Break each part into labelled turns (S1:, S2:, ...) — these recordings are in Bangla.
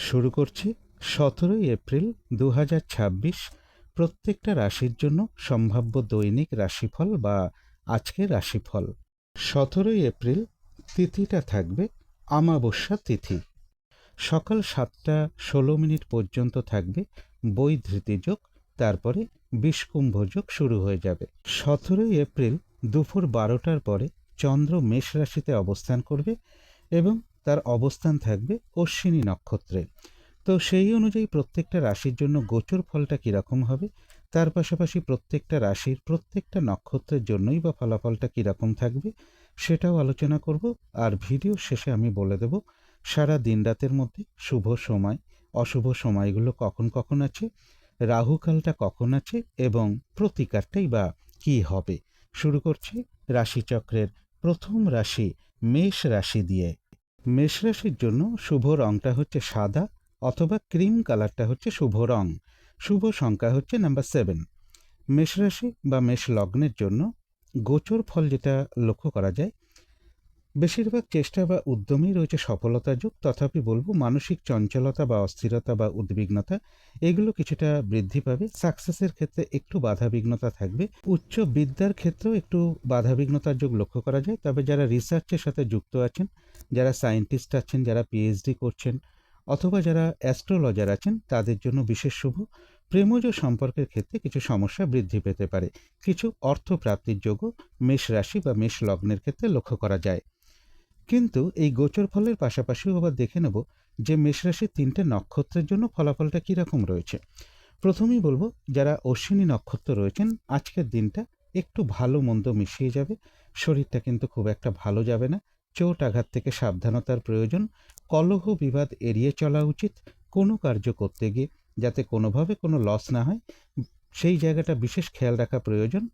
S1: শুরু করছি 17 এপ্রিল 2026 প্রত্যেকটা রাশির জন্য সম্ভাব্য দৈনিক রাশিফল বা আজকের রাশিফল। 17 এপ্রিল তিথিটা থাকবে আমাবস্যা তিথি। সকাল 7টা 16 মিনিট পর্যন্ত থাকবে বৈধৃতি যোগ, তারপরে বিষকুম্ভ যোগ শুরু হয়ে যাবে। 17 এপ্রিল দুপুর 12টার পরে চন্দ্র মেষ রাশিতে অবস্থান করবে এবং তার অবস্থান থাকবে অশ্বিনী নক্ষত্রে। তো সেই অনুযায়ী প্রত্যেকটা রাশির জন্য গোচর ফলটা কীরকম হবে, তার পাশাপাশি প্রত্যেকটা রাশির প্রত্যেকটা নক্ষত্রের জন্যই বা ফলাফলটা কীরকম থাকবে সেটাও আলোচনা করব। আর ভিডিও শেষে আমি বলে দেব সারা দিন রাতের মধ্যে শুভ সময় অশুভ সময়গুলো কখন কখন আছে, রাহুকালটা কখন আছে এবং প্রতিকারটাই বা কী হবে। শুরু করছি রাশিচক্রের প্রথম রাশি মেষ রাশি দিয়ে। মেষ রাশির জন্য শুভ রংটা হচ্ছে সাদা অথবা ক্রিম কালারটা হচ্ছে শুভ রং। শুভ সংখ্যা হচ্ছে নাম্বার 7। মেষ রাশি বা মেষ লগ্নের জন্য গোচর ফল যেটা লক্ষ্য করা যায়, বেশিরভাগ চেষ্টা বা উদ্যমেই রয়েছে সফলতা যোগ, তথাপি বলবো মানসিক চঞ্চলতা বা অস্থিরতা বা উদ্বিগ্নতা এগুলো কিছুটা বৃদ্ধি পাবে। সাকসেসের ক্ষেত্রে একটু বাধাবিঘ্নতা থাকবে। উচ্চ বিদ্যার ক্ষেত্রেও একটু বাধাবিঘ্নতার যোগ লক্ষ্য করা যায়। তবে যারা রিসার্চের সাথে যুক্ত আছেন, যারা সায়েন্টিস্ট আছেন, যারা পিএইচডি করছেন অথবা যারা অ্যাস্ট্রোলজার আছেন তাদের জন্য বিশেষ শুভ। প্রেমজ সম্পর্কের ক্ষেত্রে কিছু সমস্যা বৃদ্ধি পেতে পারে। কিছু অর্থপ্রাপ্তির যোগও মেষ রাশি বা মেষ লগ্নের ক্ষেত্রে লক্ষ্য করা যায়। কিন্তু এই গোচর ফলের পাশাপাশিও আবার দেখে নেব যে মেষ রাশির 3টে নক্ষত্রের জন্য ফলাফলটা কীরকম রয়েছে। প্রথমেই বলবো যারা অশ্বিনী নক্ষত্র রয়েছেন আজকের দিনটা একটু ভালো মন্দ মিশিয়ে যাবে। শরীরটা কিন্তু খুব একটা ভালো যাবে না। চোট আঘাত থেকে সাবধানতার প্রয়োজন। কলহ বিবাদ এড়িয়ে চলা উচিত। কোনো কার্য করতে গিয়ে যাতে কোনোভাবে কোনো লস না হয় সেই জায়গাটা বিশেষ খেয়াল রাখা প্রয়োজন।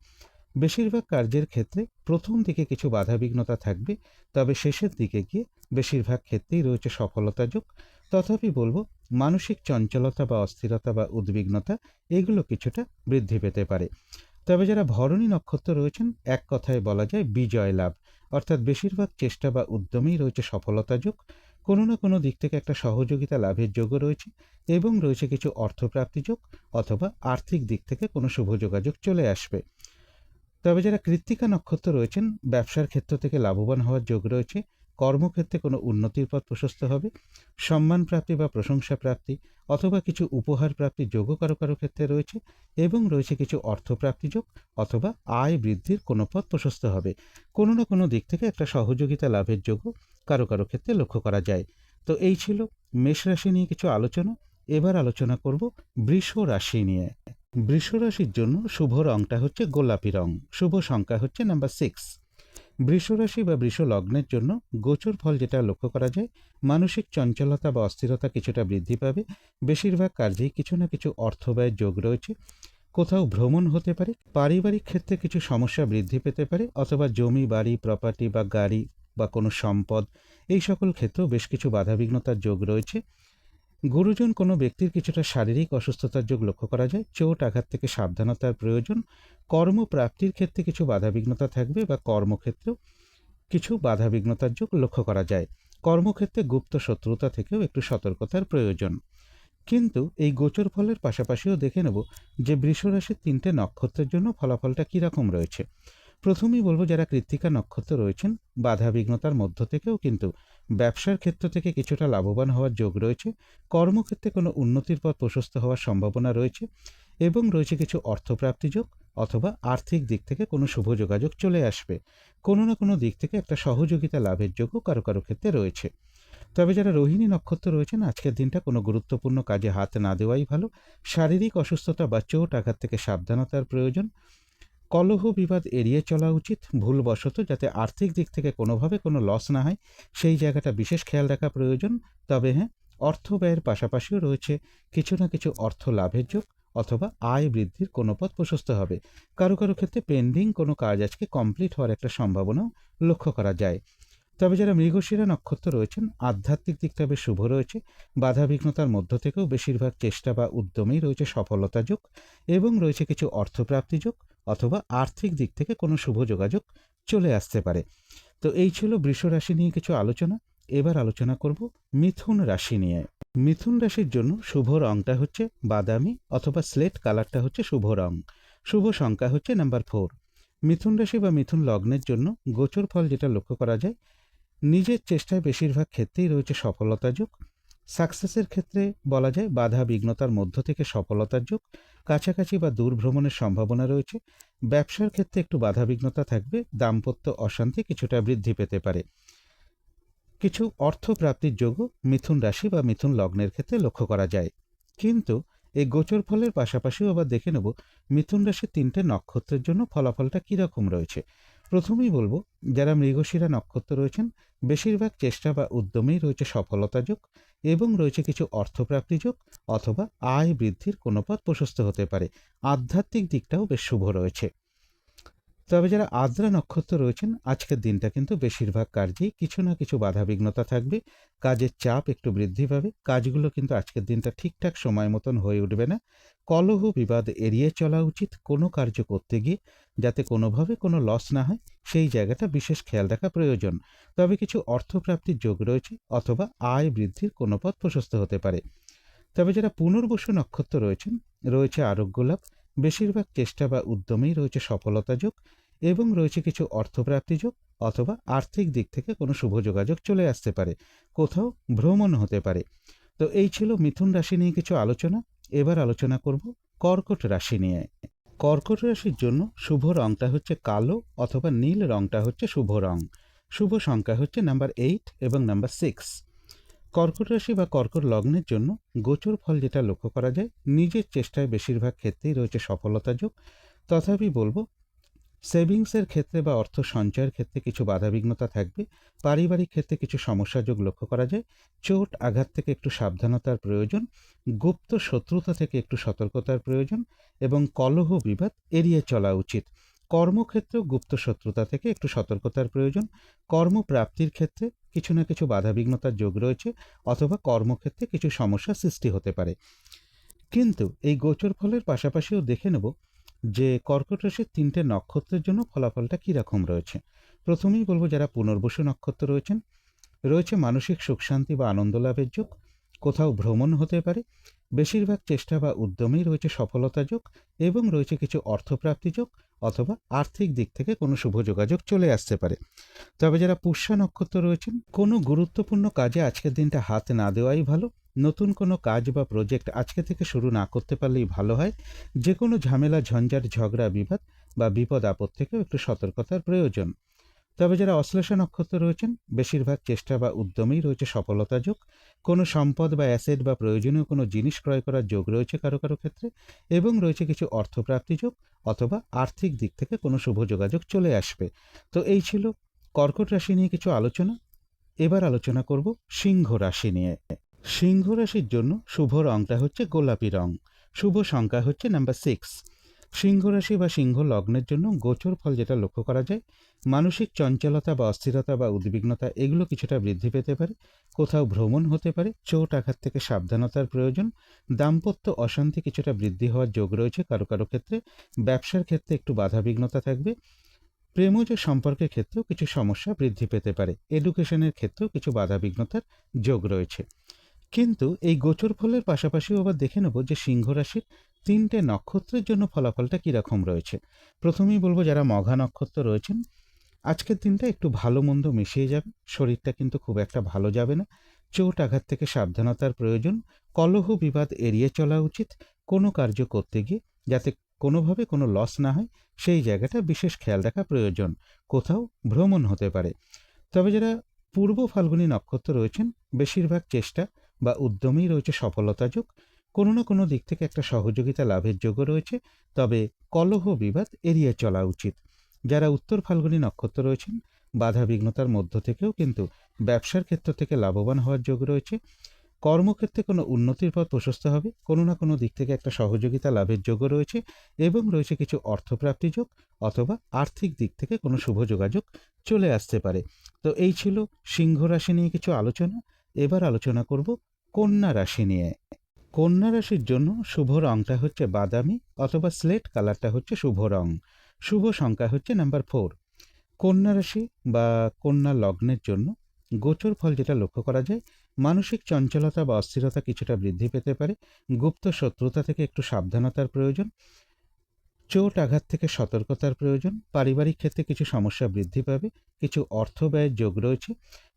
S1: বেশিরভাগ কার্যের ক্ষেত্রে প্রথম দিকে কিছু বাধাবিঘ্নতা থাকবে, তবে শেষের দিকে গিয়ে বেশিরভাগ ক্ষেত্রেই রয়েছে সফলতা যোগ। তথাপি বলবো মানসিক চঞ্চলতা বা অস্থিরতা বা উদ্বিগ্নতা এগুলো কিছুটা বৃদ্ধি পেতে পারে। তবে যারা ভরণী নক্ষত্র রয়েছেন এক কথায় বলা যায় বিজয় লাভ, অর্থাৎ বেশিরভাগ চেষ্টা বা উদ্যমেই রয়েছে সফলতা যোগ। কোনো না কোনো দিক থেকে একটা সহযোগিতা লাভের যোগও রয়েছে এবং রয়েছে কিছু অর্থপ্রাপ্তি যোগ অথবা আর্থিক দিক থেকে কোনো শুভ যোগাযোগ চলে আসবে। তবে যারা কৃত্তিকা নক্ষত্র রয়েছেন ব্যবসার ক্ষেত্র থেকে লাভবান হওয়ার যোগ রয়েছে। কর্মক্ষেত্রে কোনো উন্নতির পথ প্রশস্ত হবে। সম্মান প্রাপ্তি বা প্রশংসা প্রাপ্তি অথবা কিছু উপহার প্রাপ্তির যোগও কারো কারো ক্ষেত্রে রয়েছে এবং রয়েছে কিছু অর্থপ্রাপ্তি যোগ অথবা আয় বৃদ্ধির কোনো পথ প্রশস্ত হবে। কোনো না কোনো দিক থেকে একটা সহযোগিতা লাভের যোগও কারো কারো ক্ষেত্রে লক্ষ্য করা যায়। তো এই ছিল মেষ রাশি নিয়ে কিছু আলোচনা। এবার আলোচনা করব বৃষ রাশি নিয়ে। বৃষ রাশির জন্য শুভ রংটা হচ্ছে গোলাপি রং। শুভ সংখ্যা হচ্ছে নাম্বার 6। বৃষ রাশি বা বৃষ লগ্নের জন্য গোচর ফল যেটা লক্ষ্য করা যায়, মানসিক চঞ্চলতা বা অস্থিরতা কিছুটা বৃদ্ধি পাবে। বেশিরভাগ কার্যেই কিছু না কিছু অর্থ ব্যয়ের যোগ রয়েছে। কোথাও ভ্রমণ হতে পারে। পারিবারিক ক্ষেত্রে কিছু সমস্যা বৃদ্ধি পেতে পারে অথবা জমি বাড়ি প্রপার্টি বা গাড়ি বা কোনো সম্পদ এই সকল ক্ষেত্রেও বেশ কিছু বাধাবিঘ্নতার যোগ রয়েছে। গুরুজন কোনো ব্যক্তির কিছুটা শারীরিক অসুস্থতার যোগ লক্ষ্য করা যায়। চোট আঘাত থেকে সাবধানতার প্রয়োজন। কর্মপ্রাপ্তির ক্ষেত্রে কিছু বাধাবিঘ্নতা থাকবে বা কর্মক্ষেত্রেও কিছু বাধাবিঘ্নতার যোগ লক্ষ্য করা যায়। কর্মক্ষেত্রে গুপ্ত শত্রুতা থেকেও একটু সতর্কতার প্রয়োজন। কিন্তু এই গোচর ফলের পাশাপাশিও দেখে নেব যে বৃষ রাশির 3টে নক্ষত্রের জন্য ফলাফলটা কীরকম রয়েছে। প্রথমেই বলবো যারা কৃত্তিকা নক্ষত্র রয়েছেন বাধাবিঘ্নতার মধ্য থেকেও কিন্তু ব্যবসার ক্ষেত্র থেকে কিছুটা লাভবান হওয়ার যোগ রয়েছে। কর্মক্ষেত্রে কোনো উন্নতির পথ প্রশস্ত হওয়ার সম্ভাবনা রয়েছে এবং রয়েছে কিছু অর্থপ্রাপ্তি যোগ অথবা আর্থিক দিক থেকে কোনো শুভ যোগাযোগ চলে আসবে। কোনো না কোনো দিক থেকে একটা সহযোগিতা লাভের যোগও কারো কারো ক্ষেত্রে রয়েছে। তবে যারা রোহিণী নক্ষত্র রয়েছেন আজকের দিনটা কোনো গুরুত্বপূর্ণ কাজে হাত না দেওয়াই ভালো। শারীরিক অসুস্থতা বা চোট আঘাত থেকে সাবধানতার প্রয়োজন। কলহ বিবাদ এড়িয়ে চলা উচিত ভুলবশত, যাতে আর্থিক দিক থেকে কোনোভাবে কোনো লস না হয় সেই জায়গাটা বিশেষ খেয়াল রাখা প্রয়োজন। তবে হ্যাঁ, অর্থ ব্যয়ের পাশাপাশিও রয়েছে কিছু না কিছু অর্থ লাভের যোগ অথবা আয় বৃদ্ধির কোনো পথ প্রশস্ত হবে। কারো কারো ক্ষেত্রে পেন্ডিং কোনো কাজ আজকে কমপ্লিট হওয়ার একটা সম্ভাবনাও লক্ষ্য করা যায়। তবে যারা মৃগশিরা নক্ষত্র রয়েছেন আধ্যাত্মিক দিকটা বেশ শুভ রয়েছে। বাধাবিঘ্নতার মধ্য থেকেও বেশিরভাগ চেষ্টা বা উদ্যমেই রয়েছে সফলতা যোগ এবং রয়েছে কিছু অর্থপ্রাপ্তি যোগ অথবা আর্থিক দিক থেকে কোনো শুভ যোগাযোগ চলে আসতে পারে। তো এই ছিল বৃষ রাশি নিয়ে কিছু আলোচনা। এবার আলোচনা করব মিথুন রাশি নিয়ে। মিথুন রাশির জন্য শুভ রংটা হচ্ছে বাদামি অথবা স্লেট কালারটা হচ্ছে শুভ রং। শুভ সংখ্যা হচ্ছে নাম্বার 4। মিথুন রাশি বা মিথুন লগ্নের জন্য গোচর ফল যেটা লক্ষ্য করা যায়, নিজের চেষ্টায় বেশিরভাগ ক্ষেত্রেই রয়েছে সফলতা যোগ। সাকসেসের ক্ষেত্রে বলা যায় বাধা বিঘ্নতার মধ্য থেকে সফলতার যোগ, কাছাকাছি বা দূর ভ্রমণের সম্ভাবনা রয়েছে। ব্যবসার ক্ষেত্রে একটু বাধা বিঘ্নতা থাকবে, দাম্পত্য অশান্তি কিছুটা বৃদ্ধি পেতে পারে। কিছু অর্থ প্রাপ্তির যোগও মিথুন রাশি বা মিথুন লগ্নের ক্ষেত্রে লক্ষ্য করা যায়। কিন্তু এই গোচর ফলের পাশাপাশিও আবার দেখে নেব মিথুন রাশির 3টে নক্ষত্রের জন্য ফলাফলটা কীরকম রয়েছে। প্রথমেই বলবো, যারা মৃগশিরা নক্ষত্র রয়েছেন, বেশিরভাগ চেষ্টা বা উদ্যমেই রয়েছে সফলতা যোগ এবং রয়েছে কিছু অর্থপ্রাপ্তি যোগ অথবা আয় বৃদ্ধির কোনো পথ প্রশস্ত হতে পারে। আধ্যাত্মিক দিকটাও বেশ শুভ রয়েছে। তবে যারা আদ্রা নক্ষত্র রয়েছেন, আজকের দিনটা কিন্তু বেশিরভাগ কার্যেই কিছু না কিছু বাধাবিঘ্নতা থাকবে। কাজের চাপ একটু বৃদ্ধি পাবে, কাজগুলো কিন্তু আজকের দিনটা ঠিকঠাক সময় মতন হয়ে উঠবে না। কলহ বিবাদ এড়িয়ে চলা উচিত কোনো কার্য করতে গিয়ে, যাতে কোনোভাবে কোনো লস না হয়, সেই জায়গাটা বিশেষ খেয়াল রাখা প্রয়োজন। তবে কিছু অর্থপ্রাপ্তির যোগ রয়েছে অথবা আয় বৃদ্ধির কোনো পথ প্রশস্ত হতে পারে। তবে যারা পুনর্বসু নক্ষত্র রয়েছেন, রয়েছে আরোগ্য লাভ, বেশিরভাগ চেষ্টা বা উদ্যমেই রয়েছে সফলতা যোগ এবং রয়েছে কিছু অর্থপ্রাপ্তি যোগ অথবা আর্থিক দিক থেকে কোনো শুভ যোগাযোগ চলে আসতে পারে, কোথাও ভ্রমণ হতে পারে। তো এই ছিল মিথুন রাশি নিয়ে কিছু আলোচনা। এবার আলোচনা করব কর্কট রাশি নিয়ে। কর্কট রাশির জন্য শুভ রংটা হচ্ছে কালো অথবা নীল রংটা হচ্ছে শুভ রং। শুভ সংখ্যা হচ্ছে নাম্বার 8 এবং নাম্বার 6। কর্কট রাশি বা কর্কট লগ্নের জন্য গোচর ফল যেটা লক্ষ্য করা যায়, নিজের চেষ্টায় বেশিরভাগ ক্ষেত্রেই রয়েছে সফলতা যোগ। তথাপি বলবো, সেভিংসের ক্ষেত্রে বা অর্থ সঞ্চয়ের ক্ষেত্রে কিছু বাধাবিঘ্নতা থাকবে। পারিবারিক ক্ষেত্রে কিছু সমস্যা যোগ লক্ষ্য করা যায়। চোট আঘাত থেকে একটু সাবধানতার প্রয়োজন, গুপ্ত শত্রুতা থেকে একটু সতর্কতার প্রয়োজন এবং কলহ বিবাদ এড়িয়ে চলা উচিত। কর্মক্ষেত্রেও গুপ্ত শত্রুতা থেকে একটু সতর্কতার প্রয়োজন। কর্মপ্রাপ্তির ক্ষেত্রে কিছু না কিছু বাধাবিঘ্নতার যোগ রয়েছে অথবা কর্মক্ষেত্রে কিছু সমস্যা সৃষ্টি হতে পারে। কিন্তু এই গোচর ফলের পাশাপাশিও দেখে নেব যে কর্কট রাশির 3টে নক্ষত্রের জন্য ফলাফলটা কীরকম রয়েছে। প্রথমেই বলবো, যারা পুনর্বসু নক্ষত্র রয়েছেন, রয়েছে মানসিক সুখ শান্তি বা আনন্দ লাভের যোগ, কোথাও ভ্রমণ হতে পারে। বেশিরভাগ চেষ্টা বা উদ্যমেই রয়েছে সফলতা যোগ এবং রয়েছে কিছু অর্থপ্রাপ্তি যোগ অথবা আর্থিক দিক থেকে কোনো শুভ যোগাযোগ চলে আসতে পারে। তবে যারা পুষ্যা নক্ষত্র রয়েছেন, কোনো গুরুত্বপূর্ণ কাজে আজকের দিনটা হাত না দেওয়াই ভালো। নতুন কোনো কাজ বা প্রজেক্ট আজকে থেকে শুরু না করতে পারলেই ভালো হয়। যে কোনো ঝামেলা ঝঞ্ঝাট ঝগড়া বিবাদ বা বিপদ আপদ থেকেও একটু সতর্কতার প্রয়োজন। তবে যারা অশ্লেষা নক্ষত্র রয়েছেন, বেশিরভাগ চেষ্টা বা উদ্যমেই রয়েছে সফলতা যোগ। কোনো সম্পদ বা অ্যাসেট বা প্রয়োজনীয় কোনো জিনিস ক্রয় করার যোগ রয়েছে কারো কারো ক্ষেত্রে এবং রয়েছে কিছু অর্থপ্রাপ্তি যোগ অথবা আর্থিক দিক থেকে কোনো শুভ যোগাযোগ চলে আসবে। তো এই ছিল কর্কট রাশি নিয়ে কিছু আলোচনা। এবার আলোচনা করব সিংহ রাশি নিয়ে। সিংহ রাশির জন্য শুভ রংটা হচ্ছে গোলাপি রং। শুভ সংখ্যা হচ্ছে নাম্বার 6। সিংহ রাশি বা সিংহ লগ্নের জন্য গোচর ফল যেটা লক্ষ্য করা যায়, মানসিক চঞ্চলতা বা অস্থিরতা বা উদ্বিগ্নতা এগুলো কিছুটা বৃদ্ধি পেতে পারে। কোথাও ভ্রমণ হতে পারে। চোট আঘাত থেকে সাবধানতার প্রয়োজন। দাম্পত্য অশান্তি কিছুটা বৃদ্ধি হওয়ার যোগ রয়েছে কারো কারো ক্ষেত্রে। ব্যবসার ক্ষেত্রে একটু বাধাবিঘ্নতা থাকবে। প্রেমজ সম্পর্কের ক্ষেত্রেও কিছু সমস্যা বৃদ্ধি পেতে পারে। এডুকেশনের ক্ষেত্রেও কিছু বাধাবিঘ্নতার যোগ রয়েছে। কিন্তু এই গোচর ফলের পাশাপাশিও আবার দেখে নেব যে সিংহ রাশির 3টে নক্ষত্রের জন্য ফলাফলটা কীরকম রয়েছে। প্রথমেই বলবো, যারা মঘা নক্ষত্র রয়েছেন, আজকের দিনটা একটু ভালো মন্দ মিশিয়ে যাবে। শরীরটা কিন্তু খুব একটা ভালো যাবে না। চোট আঘাত থেকে সাবধানতার প্রয়োজন। কলহ বিবাদ এড়িয়ে চলা উচিত। কোনো কার্য করতে গিয়ে যাতে কোনোভাবে কোনো লস না হয়, সেই জায়গাটা বিশেষ খেয়াল রাখা প্রয়োজন। কোথাও ভ্রমণ হতে পারে। তবে যারা পূর্ব ফাল্গুনী নক্ষত্র রয়েছেন, বেশিরভাগ চেষ্টা বা উদ্যমেই রয়েছে সফলতা যোগ। কোনো না কোনো দিক থেকে একটা সহযোগিতা লাভের যোগও রয়েছে। তবে কলহ বিবাদ এড়িয়ে চলা উচিত। যারা উত্তর ফাল্গুনী নক্ষত্র রয়েছেন, বাধা বিঘ্নতার মধ্য থেকেও কিন্তু ব্যবসার ক্ষেত্র থেকে লাভবান হওয়ার যোগ রয়েছে। কর্মক্ষেত্রে কোনো উন্নতির পথ প্রশস্ত হবে। কোনো না কোনো দিক থেকে একটা সহযোগিতা লাভের যোগও রয়েছে এবং রয়েছে কিছু অর্থপ্রাপ্তি যোগ অথবা আর্থিক দিক থেকে কোনো শুভ যোগাযোগ চলে আসতে পারে। তো এই ছিল সিংহ রাশি নিয়ে কিছু আলোচনা। এবার আলোচনা করব কন্যা রাশি নিয়ে। কন্যা রাশির জন্য শুভ রংটা হচ্ছে বাদামি অথবা স্লেট কালারটা হচ্ছে শুভ রং। শুভ সংখ্যা হচ্ছে নাম্বার 4। কন্যা রাশি বা কন্যা লগ্নের জন্য গোচর ফল যেটা লক্ষ্য করা যায়, মানসিক চঞ্চলতা বা অস্থিরতা কিছুটা বৃদ্ধি পেতে পারে, গুপ্ত শত্রুতা থেকে একটু সাবধানতার প্রয়োজন, চোট আঘাত থেকে সতর্কতার প্রয়োজন, পারিবারিক ক্ষেত্রে কিছু সমস্যা বৃদ্ধি পাবে, কিছু অর্থ ব্যয়ের যোগ রয়েছে,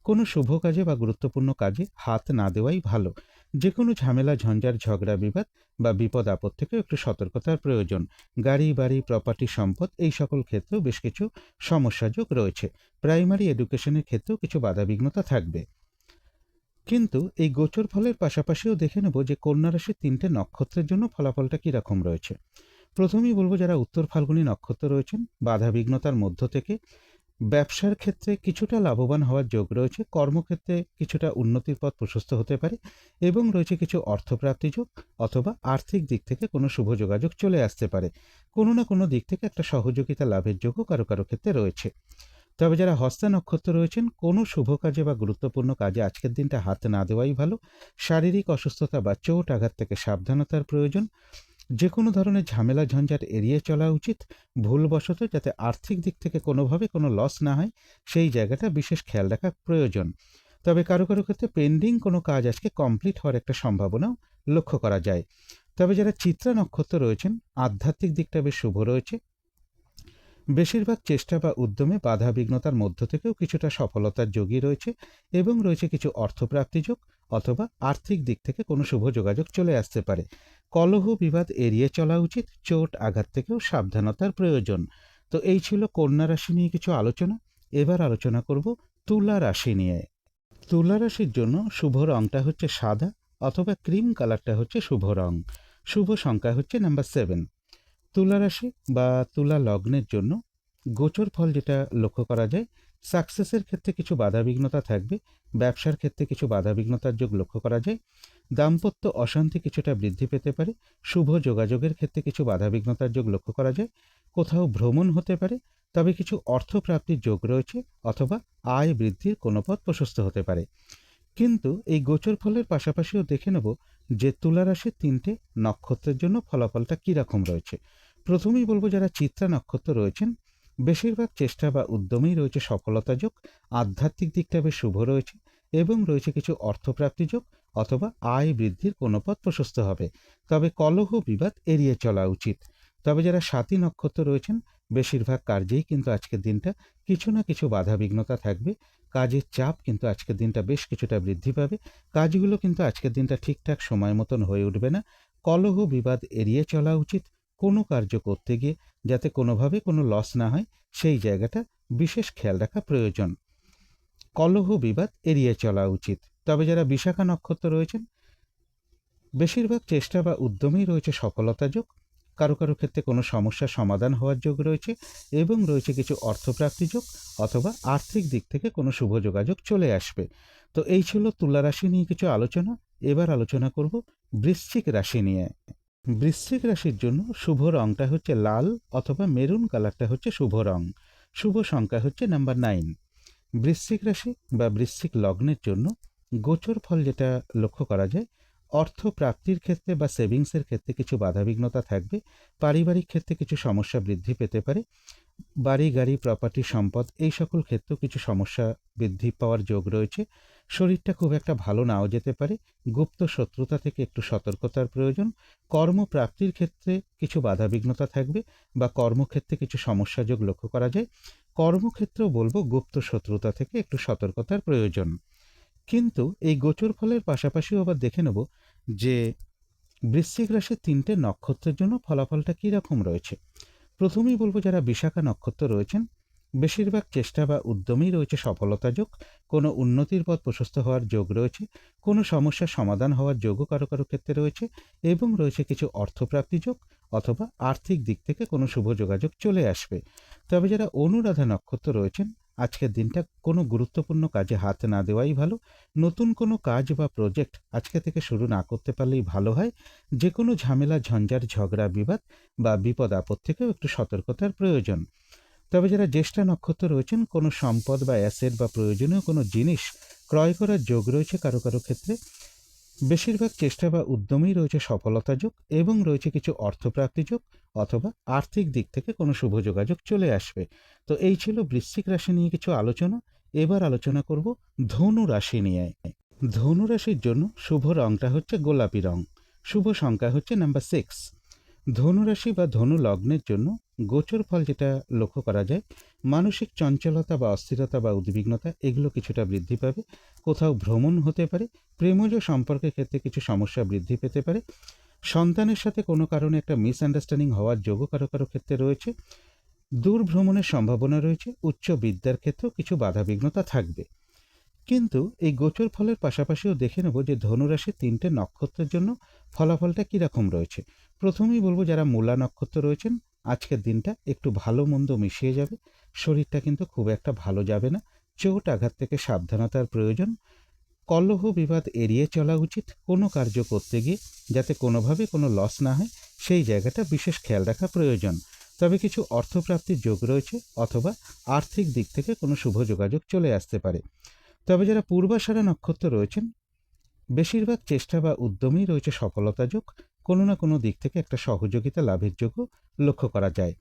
S1: কোনো শুভ কাজে বা গুরুত্বপূর্ণ কাজে হাত না দেওয়াই ভালো, যে কোনো ঝামেলা ঝঞ্ঝাট ঝগড়া বিবাদ বা বিপদ আপদ থেকেও একটু সতর্কতার প্রয়োজন, গাড়ি বাড়ি প্রপার্টি সম্পদ এই সকল ক্ষেত্রেও বেশ কিছু সমস্যা যোগ রয়েছে, প্রাইমারি এডুকেশনের ক্ষেত্রেও কিছু বাধাবিঘ্নতা থাকবে। কিন্তু এই গোচর ফলের পাশাপাশিও দেখে নেব যে কন্যা রাশির 3টে নক্ষত্রের জন্য ফলাফলটা কীরকম রয়েছে। প্রথমেই বলবো, যারা উত্তর ফাল্গুনী নক্ষত্র রয়েছেন, বাধাবিঘ্নতার মধ্য থেকে ব্যবসার ক্ষেত্রে কিছুটা লাভবান হওয়ার যোগ রয়েছে, কর্মক্ষেত্রে কিছুটা উন্নতির পথ প্রশস্ত হতে পারে এবং রয়েছে কিছু অর্থপ্রাপ্তি যোগ, অথবা আর্থিক দিক থেকে কোনো শুভ যোগাযোগ চলে আসতে পারে, কোনো না কোনো দিক থেকে একটা সহযোগিতা লাভের যোগও কারো কারো ক্ষেত্রে রয়েছে। তবে যারা হস্তা নক্ষত্র রয়েছেন, কোনো শুভ কাজে বা গুরুত্বপূর্ণ কাজে আজকের দিনটা হাত না দেওয়াই ভালো, শারীরিক অসুস্থতা বা চোট আঘাত থেকে সাবধানতার প্রয়োজন, যে কোনো ধরনের ঝামেলা ঝঞ্ঝাট এড়িয়ে চলা উচিত, ভুলবশত যাতে আর্থিক দিক থেকে কোনোভাবে কোনো লস না হয় সেই জায়গাটা বিশেষ খেয়াল রাখা প্রয়োজন। তবে কারো কারো ক্ষেত্রে পেন্ডিং কোনো কাজ আজকে কমপ্লিট হওয়ার একটা সম্ভাবনাও লক্ষ্য করা যায়। তবে যারা চিত্রা নক্ষত্র রয়েছেন, আধ্যাত্মিক দিকটা বেশ শুভ রয়েছে, বেশিরভাগ চেষ্টা বা উদ্যমে বাধা বিঘ্নতার মধ্য থেকেও কিছুটা সফলতার যোগই রয়েছে এবং রয়েছে কিছু অর্থপ্রাপ্তি যোগ, অথবা আর্থিক দিক থেকে কোনো শুভ যোগাযোগ চলে আসতে পারে, কলহ বিবাদ এড়িয়ে চলা উচিত, চোট আঘাত থেকেও সাবধানতার প্রয়োজন। তো এই ছিল কন্যা রাশি নিয়ে কিছু আলোচনা। এবার আলোচনা করব তুলা রাশি নিয়ে। তুলা রাশির জন্য শুভ রংটা হচ্ছে সাদা, অথবা ক্রিম কালারটা হচ্ছে শুভ রং। শুভ সংখ্যা হচ্ছে নাম্বার 7। তুলা রাশি বা তুলা লগ্নের জন্য গোচর ফল যেটা লক্ষ্য করা যায়, সাকসেসের ক্ষেত্রে কিছু বাধাবিঘ্নতা থাকবে, ব্যবসার ক্ষেত্রে কিছু বাধাবিঘ্নতার যোগ লক্ষ্য করা যায়, দাম্পত্য অশান্তি কিছুটা বৃদ্ধি পেতে পারে, শুভ যোগাযোগের ক্ষেত্রে কিছু বাধাবিঘ্নতার যোগ লক্ষ্য করা যায়, কোথাও ভ্রমণ হতে পারে, তবে কিছু অর্থপ্রাপ্তির যোগ রয়েছে, অথবা আয় বৃদ্ধির কোনো পথ প্রশস্ত হতে পারে। কিন্তু এই গোচর ফলের পাশাপাশিও দেখে নেব যে তুলা রাশির 3টে নক্ষত্রের জন্য ফলাফলটা কীরকম রয়েছে। প্রথমেই বলবো, যারা চিত্রা নক্ষত্র রয়েছেন, বেশিরভাগ চেষ্টা বা উদ্যমেই রয়েছে সফলতা যোগ, আধ্যাত্মিক দিকটা বেশ শুভ রয়েছে এবং রয়েছে কিছু অর্থপ্রাপ্তি যোগ, অথবা আয় বৃদ্ধির কোনো পথ প্রশস্ত হবে, তবে কলহ বিবাদ এড়িয়ে চলা উচিত। তবে যারা স্বাতী নক্ষত্র রয়েছেন, বেশিরভাগ কার্যেই কিন্তু আজকের দিনটা কিছু না কিছু বাধাবিঘ্নতা থাকবে, কাজের চাপ কিন্তু আজকের দিনটা বেশ কিছুটা বৃদ্ধি পাবে, কাজগুলো কিন্তু আজকের দিনটা ঠিকঠাক সময় মতন হয়ে উঠবে না, কলহ বিবাদ এড়িয়ে চলা উচিত, কোনো কার্য করতে গিয়ে যাতে কোনোভাবে কোনো লস না হয় সেই জায়গাটা বিশেষ খেয়াল রাখা প্রয়োজন, কলহ বিবাদ এড়িয়ে চলা উচিত। তবে যারা বিশাখা নক্ষত্র রয়েছেন, বেশিরভাগ চেষ্টা বা উদ্যমেই রয়েছে সফলতা যোগ, কারো কারো ক্ষেত্রে কোনো সমস্যার সমাধান হওয়ার যোগ রয়েছে এবং রয়েছে কিছু অর্থপ্রাপ্তি যোগ, অথবা আর্থিক দিক থেকে কোনো শুভ যোগাযোগ চলে আসবে। তো এই ছিল তুলা রাশি নিয়ে কিছু আলোচনা। এবার আলোচনা করব বৃশ্চিক রাশি নিয়ে। বৃশ্চিক রাশির জন্য শুভ রংটা হচ্ছে লাল, অথবা মেরুন কালারটা হচ্ছে শুভ রং। শুভ সংখ্যা হচ্ছে নাম্বার 9। বৃশ্চিক রাশি বা বৃশ্চিক লগ্নের জন্য গোচর ফল যেটা লক্ষ্য করা যায়, অর্থ প্রাপ্তির ক্ষেত্রে বা সেভিংসের ক্ষেত্রে কিছু বাধাবিঘ্নতা থাকবে, পারিবারিক ক্ষেত্রে কিছু সমস্যা বৃদ্ধি পেতে পারে, বাড়ি গাড়ি প্রপার্টি সম্পদ এই সকল ক্ষেত্রেও কিছু সমস্যা বৃদ্ধি পাওয়ার যোগ রয়েছে, শরীরটা খুব একটা ভালো নাও যেতে পারে, গুপ্ত শত্রুতা থেকে একটু সতর্কতার প্রয়োজন, কর্মপ্রাপ্তির ক্ষেত্রে কিছু বাধাবিঘ্নতা থাকবে বা কর্মক্ষেত্রে কিছু সমস্যা যোগ লক্ষ্য করা যায়, কর্মক্ষেত্রেও বলবো গুপ্ত শত্রুতা থেকে একটু সতর্কতার প্রয়োজন। কিন্তু এই গোচর ফলের পাশাপাশিও আবার দেখে নেব যে বৃশ্চিক রাশির 3টে নক্ষত্রের জন্য ফলাফলটা কীরকম রয়েছে। প্রথমেই বলবো, যারা বিশাখা নক্ষত্র রয়েছেন, বেশিরভাগ চেষ্টা বা উদ্যমেই রয়েছে সফলতা যোগ, কোনো উন্নতির পথ প্রশস্ত হওয়ার যোগ রয়েছে, কোনো সমস্যার সমাধান হওয়ার যোগও কারো কারো ক্ষেত্রে রয়েছে এবং রয়েছে কিছু অর্থপ্রাপ্তি যোগ, অথবা আর্থিক দিক থেকে কোনো শুভ যোগাযোগ চলে আসবে। তবে যারা অনুরাধা নক্ষত্র রয়েছেন, আজকের দিনটা কোনো গুরুত্বপূর্ণ কাজে হাত না দেওয়াই ভালো, নতুন কোনো কাজ বা প্রজেক্ট আজকে থেকে শুরু না করতে পারলেই ভালো হয়, যে কোনো ঝামেলা ঝঞ্ঝাট ঝগড়া বিবাদ বা বিপদ আপদ থেকেও একটু সতর্কতার প্রয়োজন। তবে যারা জ্যেষ্ঠা নক্ষত্র রয়েছেন, কোনো সম্পদ বা অ্যাসেট বা প্রয়োজনীয় কোনো জিনিস ক্রয় করার যোগ রয়েছে কারো কারো ক্ষেত্রে, বেশিরভাগ চেষ্টা বা উদ্যমেই রয়েছে সফলতা যোগ এবং রয়েছে কিছু অর্থপ্রাপ্তি যোগ, অথবা আর্থিক দিক থেকে কোনো শুভ যোগাযোগ চলে আসবে। তো এই ছিল বৃশ্চিক রাশি নিয়ে কিছু আলোচনা। এবার আলোচনা করব ধনু রাশি নিয়ে। ধনু রাশির জন্য শুভ রংটা হচ্ছে গোলাপি রং, শুভ সংখ্যা হচ্ছে নাম্বার 6। ধনু রাশি বা ধনু লগ্নের জন্য গোচর ফল যেটা লক্ষ্য করা যায়, মানসিক চঞ্চলতা বা অস্থিরতা বা উদ্বিগ্নতা এগুলো কিছুটা বৃদ্ধি পাবে। কোথাও ভ্রমণ হতে পারে, প্রেমজ সম্পর্কের ক্ষেত্রে কিছু সমস্যা বৃদ্ধি পেতে পারে, সন্তানের সাথে কোনো কারণে একটা মিসআন্ডারস্ট্যান্ডিং হওয়ার যোগও কারো কারো ক্ষেত্রে রয়েছে, দূর ভ্রমণের সম্ভাবনা রয়েছে, উচ্চ বিদ্যার ক্ষেত্রেও কিছু বাধাবিঘ্নতা থাকবে। কিন্তু এই গোচর ফলের পাশাপাশিও দেখে নেব যে ধনুরাশির 3টে নক্ষত্রের জন্য ফলাফলটা কীরকম রয়েছে। প্রথমেই বলবো যারা মূলা নক্ষত্র রয়েছেন, আজকের দিনটা একটু ভালো মন্দ মিশিয়ে যাবে, শরীরটা কিন্তু খুব একটা ভালো যাবে না, চোট আঘাত থেকে সাবধানতার প্রয়োজন, কলহ বিবাদ এড়িয়ে চলা উচিত, কোনো কার্য করতে গিয়ে যাতে কোনোভাবে কোনো লস না হয় সেই জায়গাটা বিশেষ খেয়াল রাখা প্রয়োজন। তবে কিছু অর্থপ্রাপ্তির যোগ রয়েছে, অথবা আর্থিক দিক থেকে কোনো শুভ যোগাযোগ চলে আসতে পারে। তবে যারা পূর্বাষাঢ়া নক্ষত্র রয়েছেন, বেশিরভাগ চেষ্টা বা উদ্যমেই রয়েছে সফলতা যোগ, কোনো না কোনো দিক থেকে একটা সহযোগিতা লাভের যোগও লক্ষ্য করা যায়।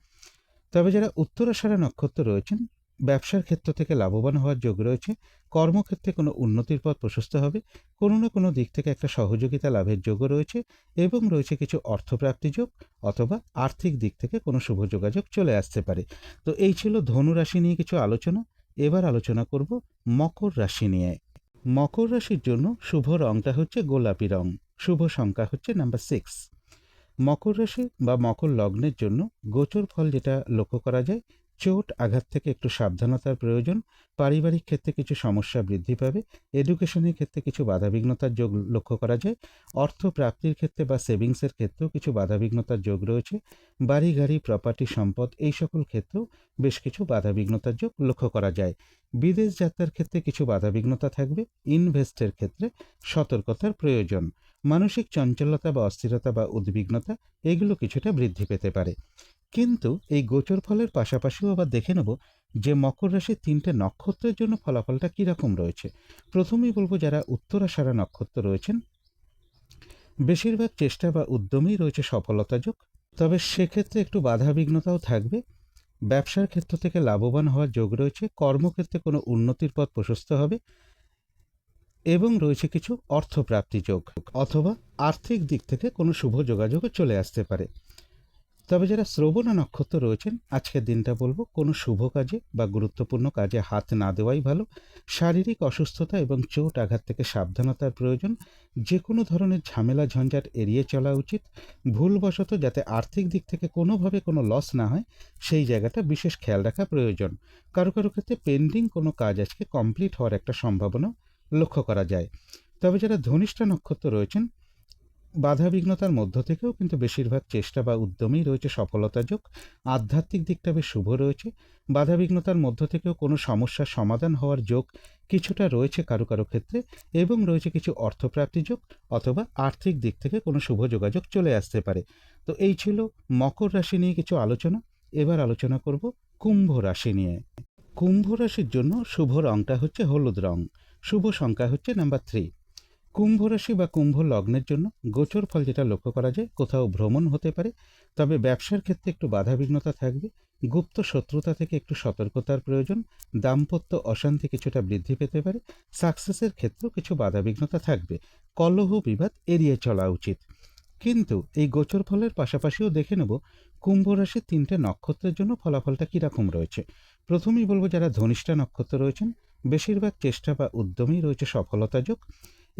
S1: তবে যারা উত্তরাষাঢ়া নক্ষত্র রয়েছেন, ব্যবসার ক্ষেত্র থেকে লাভবান হওয়ার যোগ রয়েছে, কর্মক্ষেত্রে কোনো উন্নতির পথ প্রশস্ত হবে, কোনো না কোনো দিক থেকে একটা সহযোগিতা লাভের যোগও রয়েছে, এবং রয়েছে কিছু অর্থপ্রাপ্তি যোগ, অথবা আর্থিক দিক থেকে কোনো শুভ যোগাযোগ চলে আসতে পারে। তো এই ছিল ধনু রাশি নিয়ে কিছু আলোচনা। এবার আলোচনা করব মকর রাশি নিয়ে। মকর রাশির জন্য শুভ রংটা হচ্ছে গোলাপি রং, শুভ সংখ্যা হচ্ছে নাম্বার 6। মকর রাশি বা মকর লগ্নের জন্য গোচর ফল যেটা লক্ষ্য করা যায়, চোট আঘাত থেকে একটু সাবধানতার প্রয়োজন, পারিবারিক ক্ষেত্রে কিছু সমস্যা বৃদ্ধি পাবে, এডুকেশনের ক্ষেত্রে কিছু বাধাবিঘ্নতার যোগ লক্ষ্য করা যায়, অর্থ প্রাপ্তির ক্ষেত্রে বা সেভিংসের ক্ষেত্রেও কিছু বাধাবিঘ্নতার যোগ রয়েছে, বাড়ি গাড়ি প্রপার্টি সম্পদ এই সকল ক্ষেত্রেও বেশ কিছু বাধাবিঘ্নতার যোগ লক্ষ্য করা যায়। বিদেশ যাত্রার ক্ষেত্রে কিছু বাধাবিঘ্নতা থাকবে, ইনভেস্টের ক্ষেত্রে সতর্কতার প্রয়োজন, মানসিক চঞ্চলতা বা অস্থিরতা বা উদ্বিগ্নতা এগুলো কিছুটা বৃদ্ধি পেতে পারে। কিন্তু এই গোচর ফলের পাশাপাশিও আবার দেখে নেব যে মকর রাশির 3টে নক্ষত্রের জন্য ফলাফলটা কীরকম রয়েছে। প্রথমেই বলবো যারা উত্তরাষাঢ়া নক্ষত্র রয়েছেন, বেশিরভাগ চেষ্টা বা উদ্যমেই রয়েছে সফলতা যোগ, তবে সেক্ষেত্রে একটু বাধাবিঘ্নতাও থাকবে। ব্যবসার ক্ষেত্র থেকে লাভবান হওয়ার যোগ রয়েছে, কর্মক্ষেত্রে কোনো উন্নতির পথ প্রশস্ত হবে, এবং রয়েছে কিছু অর্থপ্রাপ্তি যোগ, অথবা আর্থিক দিক থেকে কোনো শুভ যোগাযোগও চলে আসতে পারে। তবে যারা শ্রবণা নক্ষত্র রয়েছেন, আজকের দিনটা বলবো কোনো শুভ কাজে বা গুরুত্বপূর্ণ কাজে হাত না দেওয়াই ভালো, শারীরিক অসুস্থতা এবং চোট আঘাত থেকে সাবধানতার প্রয়োজন, যে কোনো ধরনের ঝামেলা ঝঞ্ঝাট এড়িয়ে চলা উচিত, ভুলবশত যাতে আর্থিক দিক থেকে কোনোভাবে কোনো লস না হয় সেই জায়গাটা বিশেষ খেয়াল রাখা প্রয়োজন। কারো কারো ক্ষেত্রে পেন্ডিং কোনো কাজ আজকে কমপ্লিট হওয়ার একটা সম্ভাবনা লক্ষ্য করা যায়। তবে যারা ধনিষ্ঠা নক্ষত্র রয়েছেন, বাধাবিঘ্নতার মধ্য থেকেও কিন্তু বেশিরভাগ চেষ্টা বা উদ্যমেই রয়েছে সফলতা যোগ, আধ্যাত্মিক দিকটা বেশ শুভ রয়েছে, বাধাবিঘ্নতার মধ্য থেকেও কোনো সমস্যার সমাধান হওয়ার যোগ কিছুটা রয়েছে কারো কারো ক্ষেত্রে, এবং রয়েছে কিছু অর্থপ্রাপ্তি যোগ, অথবা আর্থিক দিক থেকে কোনো শুভ যোগাযোগ চলে আসতে পারে। তো এই ছিল মকর রাশি নিয়ে কিছু আলোচনা। এবার আলোচনা করব কুম্ভ রাশি নিয়ে। কুম্ভ রাশির জন্য শুভ রংটা হচ্ছে হলুদ রং, শুভ সংখ্যা হচ্ছে নাম্বার 3। কুম্ভ রাশি বা কুম্ভ লগ্নের জন্য গোচর ফল যেটা লক্ষ্য করা যায়, কোথাও ভ্রমণ হতে পারে, তবে ব্যবসার ক্ষেত্রে একটু বাধাবিঘ্নতা থাকবে, গুপ্ত শত্রুতা থেকে একটু সতর্কতার প্রয়োজন, দাম্পত্য অশান্তি কিছুটা বৃদ্ধি পেতে পারে, সাকসেসের ক্ষেত্রেও কিছু বাধাবিঘ্নতা থাকবে, কলহ বিবাদ এড়িয়ে চলা উচিত। কিন্তু এই গোচর ফলের পাশাপাশিও দেখে নেব কুম্ভ রাশির 3টে নক্ষত্রের জন্য ফলাফলটা কীরকম রয়েছে। প্রথমেই বলবো যারা ধনিষ্ঠা নক্ষত্র রয়েছেন, বেশিরভাগ চেষ্টা বা উদ্যমেই রয়েছে সফলতা যোগ,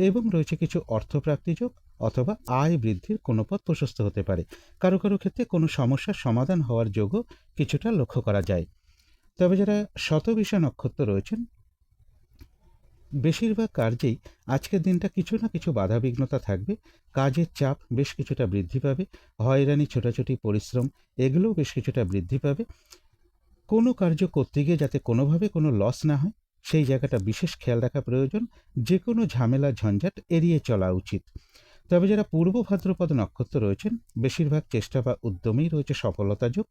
S1: এবং রয়েছে কিছু অর্থপ্রাপ্তি যোগ, অথবা আয় বৃদ্ধির কোনো পথ প্রশস্ত হতে পারে, কারো কারো ক্ষেত্রে কোনো সমস্যার সমাধান হওয়ার যোগও কিছুটা লক্ষ্য করা যায়। তবে যারা শতবিষা নক্ষত্র রয়েছেন, বেশিরভাগ কার্যেই আজকের দিনটা কিছু না কিছু বাধাবিঘ্নতা থাকবে, কাজের চাপ বেশ কিছুটা বৃদ্ধি পাবে, হয়রানি ছোটাছুটি পরিশ্রম এগুলোও বেশ কিছুটা বৃদ্ধি পাবে, কোনো কার্য করতে গিয়ে যাতে কোনোভাবে কোনো লস না হয় সেই জায়গাটা বিশেষ খেয়াল রাখা প্রয়োজন, যে কোনো ঝামেলা ঝঞ্ঝাট এড়িয়ে চলা উচিত। তবে যারা পূর্ব ভাদ্রপদ নক্ষত্র রয়েছেন, বেশিরভাগ চেষ্টা বা উদ্যমেই রয়েছে সফলতা যোগ,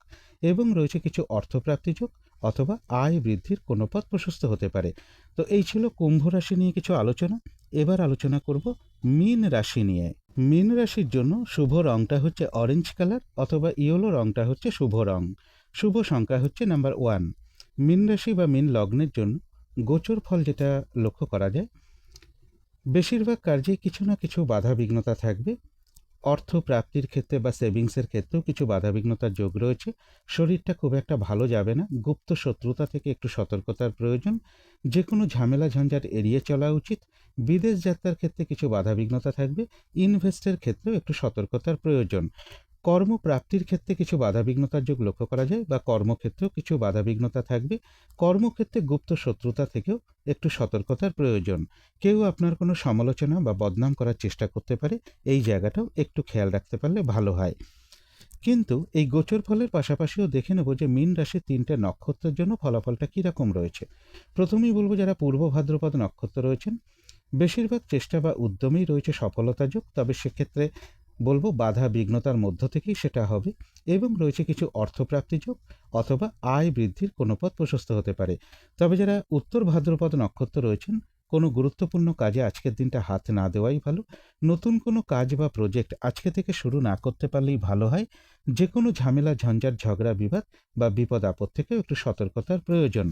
S1: এবং রয়েছে কিছু অর্থপ্রাপ্তি যোগ, অথবা আয় বৃদ্ধির কোনো পথ প্রশস্ত হতে পারে। তো এই ছিল কুম্ভ রাশি নিয়ে কিছু আলোচনা। এবার আলোচনা করব মীন রাশি নিয়ে। মীন রাশির জন্য শুভ রংটা হচ্ছে অরেঞ্জ কালার, অথবা ইয়েলো রংটা হচ্ছে শুভ রং, শুভ সংখ্যা হচ্ছে নাম্বার 1। মীন রাশি বা মীন লগ্নের জন্য গোচর ফল যেটা লক্ষ্য করা যায়, বেশিরভাগ কার্যেই কিছু না কিছু বাধা বিঘ্নতা থাকবে। অর্থ প্রাপ্তির ক্ষেত্রে বা সেভিংসের ক্ষেত্রেও কিছু বাধাবিঘ্নতার যোগ রয়েছে। শরীরটা খুব একটা ভালো যাবে না। গুপ্ত শত্রুতা থেকে একটু সতর্কতার প্রয়োজন। যে কোনো ঝামেলা ঝঞ্ঝাট এড়িয়ে চলা উচিত। বিদেশ যাত্রার ক্ষেত্রে কিছু বাধাবিঘ্নতা থাকবে। ইনভেস্টের ক্ষেত্রেও একটু সতর্কতার প্রয়োজন। কর্মপ্রাপ্তির ক্ষেত্রে কিছু বাধাবিঘ্নতার যোগ লক্ষ্য করা যায় বা কর্মক্ষেত্রেও কিছু বাধাবিঘ্নতা থাকবে। কর্মক্ষেত্রে গুপ্ত শত্রুতা থেকেও একটু সতর্কতার প্রয়োজন। কেউ আপনার কোনো সমালোচনা বা বদনাম করার চেষ্টা করতে পারে, এই জায়গাটাও একটু খেয়াল রাখতে পারলে ভালো হয়। কিন্তু এই গোচর ফলের পাশাপাশিও দেখে নেব যে মীন রাশির ৩টে নক্ষত্রের জন্য ফলাফলটা কীরকম রয়েছে। প্রথমেই বলবো যারা পূর্ব ভাদ্রপদ নক্ষত্র রয়েছেন, বেশিরভাগ চেষ্টা বা উদ্যমেই রয়েছে সফলতা যোগ, তবে সেক্ষেত্রে বলবো বাধা বিঘ্নতার মধ্য থেকেই সেটা হবে, এবং রয়েছে কিছু অর্থপ্রাপ্তি যোগ অথবা আয় বৃদ্ধির কোনো পথ প্রশস্ত হতে পারে। তবে যারা উত্তর ভাদ্রপদ নক্ষত্র রয়েছেন, কোনো গুরুত্বপূর্ণ কাজে আজকের দিনটা হাত না দেওয়াই ভালো। নতুন কোনো কাজ বা প্রজেক্ট আজকে থেকে শুরু না করতে পারলেই ভালো হয়। যে কোনো ঝামেলা ঝঞ্ঝাট ঝগড়া বিবাদ বা বিপদ আপদ থেকেও একটু সতর্কতার প্রয়োজন।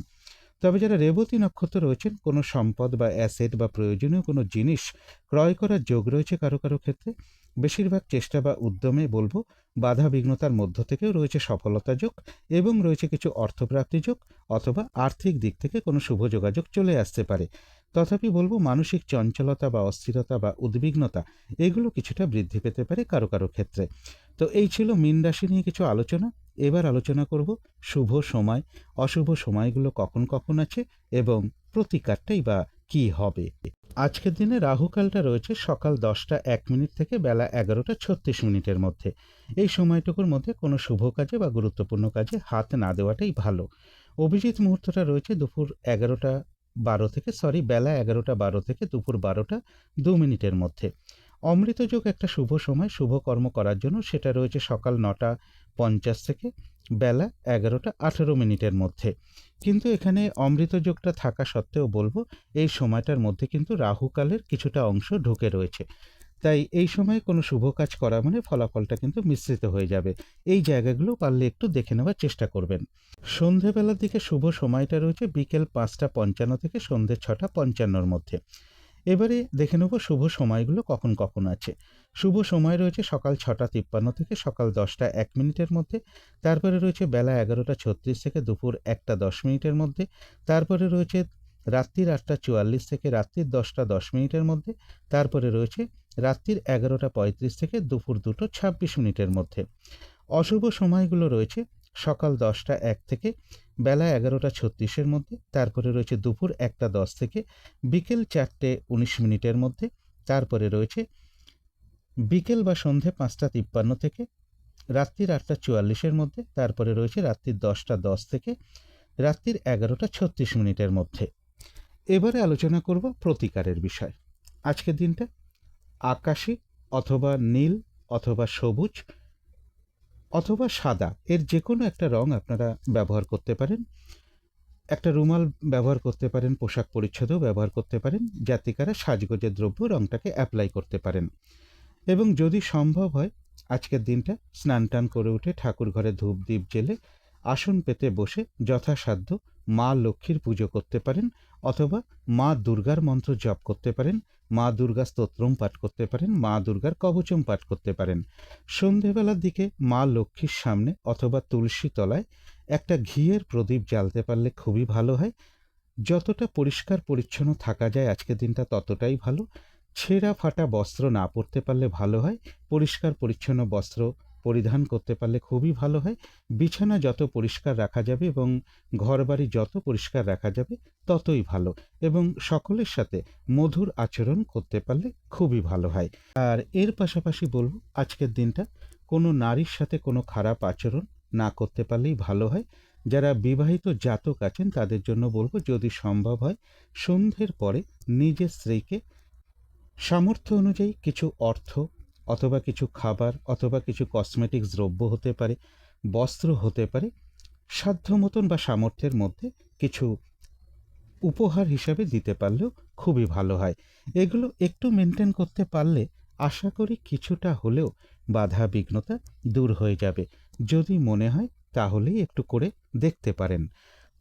S1: তবে যারা রেবতী নক্ষত্র রয়েছেন, কোনো সম্পদ বা অ্যাসেট বা প্রয়োজনীয় কোনো জিনিস ক্রয় করার যোগ রয়েছে কারো কারো ক্ষেত্রে। বেশিরভাগ চেষ্টা বা উদ্যমে বলবো বাধা বিঘ্নতার মধ্য থেকেও রয়েছে সফলতা যোগ, এবং রয়েছে কিছু অর্থপ্রাপ্তি যোগ অথবা আর্থিক দিক থেকে কোনো শুভ যোগাযোগ চলে আসতে পারে। তথাপি বলবো মানসিক চঞ্চলতা বা অস্থিরতা বা উদ্বিগ্নতা এগুলো কিছুটা বৃদ্ধি পেতে পারে কারো কারো ক্ষেত্রে। তো এই ছিল মীন রাশি নিয়ে কিছু আলোচনা। এবার আলোচনা করব শুভ সময়, অশুভ সময়গুলো কখন কখন আছে এবং প্রতিকারটাই বা কী হবে। আজকের দিনে রাহুকালটা রয়েছে সকাল 10টা 1 মিনিট থেকে বেলা 11টা 36 মিনিটের মধ্যে। এই সময়টুকুর মধ্যে কোনো শুভ কাজে বা গুরুত্বপূর্ণ কাজে হাত না দেওয়াটাই ভালো। অভিজিৎ মুহূর্তটা রয়েছে দুপুর 11টা 12 থেকে বেলা 11টা 12 থেকে দুপুর 12টা 2 মিনিটের মধ্যে। অমৃতযোগ একটা শুভ সময় শুভ কর্ম করার জন্য, সেটা রয়েছে সকাল 9টা 50 থেকে বেলা 11টা 18 মিনিটের মধ্যে। কিন্তু এখানে অমৃতযোগটা থাকা সত্ত্বেও বলবো এই সময়টার মধ্যে কিন্তু রাহুকালের কিছুটা অংশ ঢুকে রয়েছে। তাই এই সময়ে কোনো শুভ কাজ করা মানে ফলাফলটা কিন্তু মিশ্রিত হয়ে যাবে। এই জায়গাগুলো পারলে একটু দেখে নেওয়ার চেষ্টা করবেন। সন্ধেবেলার দিকে শুভ সময়টা রয়েছে বিকেল 5টা 55 থেকে সন্ধে 6টা 55-র মধ্যে। এবারে দেখে নেব শুভ সময়গুলো কখন কখন আছে। শুভ সময় রয়েছে সকাল 6টা 53 থেকে সকাল 10টা 1 মিনিটের মধ্যে। তারপরে রয়েছে বেলা 11টা 36 থেকে দুপুর 1টা 10 মিনিটের মধ্যে। তারপরে রয়েছে রাত্রির 8টা 44 থেকে রাত্রির 10টা 10 মিনিটের মধ্যে। তারপরে রয়েছে রাত্রির 11টা 35 থেকে দুপুর 2টো 26 মিনিটের মধ্যে। অশুভ সময়গুলো রয়েছে সকাল 10টা 1 থেকে বেলা 11টা 36-এর মধ্যে। তারপরে রয়েছে দুপুর 1টা 10 থেকে বিকেল 4টে 19 মিনিটের মধ্যে। তারপরে রয়েছে বিকেল বা সন্ধে 5টা 53 থেকে রাত্রির 8টা 44-এর মধ্যে। তারপরে রয়েছে রাত্রির 10টা 10 থেকে রাত্রির 11টা 36 মিনিটের মধ্যে। এবারে আলোচনা করব প্রতিকারের বিষয়। আজকের দিনটা আকাশী অথবা নীল অথবা সবুজ অথবা সাদা এর যে কোনো একটা রং আপনারা ব্যবহার করতে পারেন। একটা রুমাল ব্যবহার করতে পারেন, পোশাক পরিচ্ছদেও ব্যবহার করতে পারেন, জাতিকারা সাজগোজের দ্রব্য রংটাকে অ্যাপ্লাই করতে পারেন। এবং যদি সম্ভব হয় আজকের দিনটা স্নান টান করে উঠে ঠাকুর ঘরে ধূপ দ্বীপ জেলে আসন পেতে বসে যথাসাধ্য মা লক্ষ্মীর পুজো করতে পারেন, অথবা মা দুর্গার মন্ত্র জপ করতে পারেন, মা দুর্গা স্তোত্রম পাঠ করতে পারেন, মা দুর্গার কবচম পাঠ করতে পারেন। সন্ধেবেলার দিকে মা লক্ষ্মীর সামনে অথবা তুলসী তলায় একটা ঘিয়ের প্রদীপ জ্বালতে পারলে খুবই ভালো হয়। যতটা পরিষ্কার পরিচ্ছন্ন থাকা যায় আজকের দিনটা ততটাই ভালো। ছেঁড়া ফাটা বস্ত্র না পরতে পারলে ভালো হয়। পরিষ্কার পরিচ্ছন্ন বস্ত্র পরিধান করতে পারলে খুবই ভালো হয়। বিছানা যত পরিষ্কার রাখা যাবে এবং ঘরবাড়ি যত পরিষ্কার রাখা যাবে ততই ভালো, এবং সকলের সাথে মধুর আচরণ করতে পারলে খুবই ভালো হয়। আর এর পাশাপাশি বলবো আজকের দিনটা কোনো নারীর সাথে কোনো খারাপ আচরণ না করতে পারলেই ভালো হয়। যারা বিবাহিত জাতক আছেন তাদের জন্য বলবো যদি সম্ভব হয় সন্ধ্যের পরে নিজের স্ত্রীকে সামর্থ্য অনুযায়ী কিছু অর্থ অথবা কিছু খাবার অথবা কিছু কসমেটিক্স দ্রব্য হতে পারে, বস্ত্র হতে পারে, সাধ্য মতন বা সামর্থ্যের মধ্যে কিছু উপহার হিসাবে দিতে পারলেও খুবই ভালো হয়। এগুলো একটু মেনটেন করতে পারলে আশা করি কিছুটা হলেও বাধা বিঘ্নতা দূর হয়ে যাবে। যদি মনে হয় তাহলেই একটু করে দেখতে পারেন।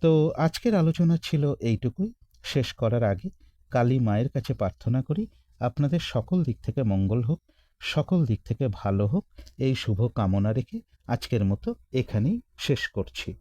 S1: তো আজকের আলোচনা ছিল এইটুকুই। শেষ করার আগে কালী মায়ের কাছে প্রার্থনা করি আপনাদের সকল দিক থেকে মঙ্গল হোক, সকল দিক থেকে ভালো হোক, এই শুভ কামনা রেখে আজকের মতো এখানেই শেষ করছি।